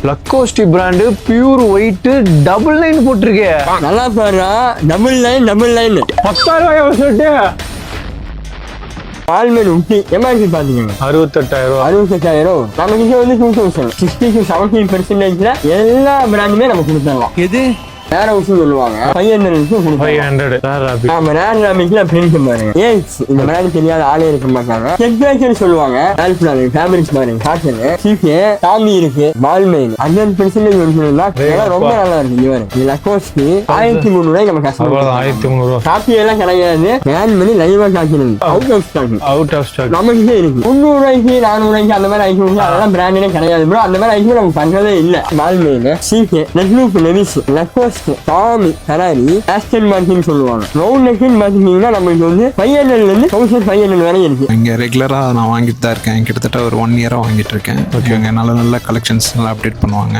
லக்கோஸ்டி brand pure white double line போட்டிருக்கே. நல்லா பாருடா, டபுள் லைன் 10,000 சொல்லிட்டு பால்மேன் உட்டி எம்ஆர்பி பாத்தீங்க 68,000. நம்ம கிட்ட வந்து 2000 60 to 70% எல்லா பிராண்டுமே நம்ம கொடுத்துடலாம். எது வேற விஷயம் சொல்லுவாங்க 500 ஆமா ரேர் ராமிக்ல பிரிண்ட் பாருங்க. ஏன் இந்த பிராண்ட் தெரியாத ஆளே இருக்க மாட்டாங்க. செக்வேஷன் சொல்லுவாங்க. ஃபேப்ரிக்ஸ் பாருங்க, காட்டன் சீஃபே சாமி இருக்கு, பால்மேன் 100% ஒரிஜினல் தான். ரொம்ப நல்லா இருக்கு. இங்க பாருங்க, லக்கோஸ்டி 1300 ரூபாய்க்கு நம்ம கஸ்டமர் 1300. காப்பி எல்லாம் கிடையாது. பேன் பண்ணி லைவா காட்டினது அவுட் ஆஃப் ஸ்டாக் நம்ம கிட்ட இருக்கு. 300 ரூபாய்க்கு 400 ரூபாய்க்கு அந்த மாதிரி ஐட்டம் அதெல்லாம் பிராண்டே கிடையாது ப்ரோ. அந்த மாதிரி ஐட்டம் நம்ம பண்றதே இல்ல. பால்மேன் சீஃபே நெட்லூப் Levi's Lacoste Tommy Ferrari Aston Martin சொல்லுவாங்க. ரவுண்ட் நெக்னு பாத்தீங்கன்னா நமக்கு வந்து 500 இருந்து 1500 வரை இருக்கு. இங்க ரெகுலரா நான் வாங்கிட்டு தான் இருக்கேன். கிட்டத்தட்ட ஒரு 1 இயரா வாங்கிட்டு இருக்கேன். நல்ல நல்ல கலெக்ஷன்ஸ் எல்லாம் அப்டேட் பண்ணுவாங்க.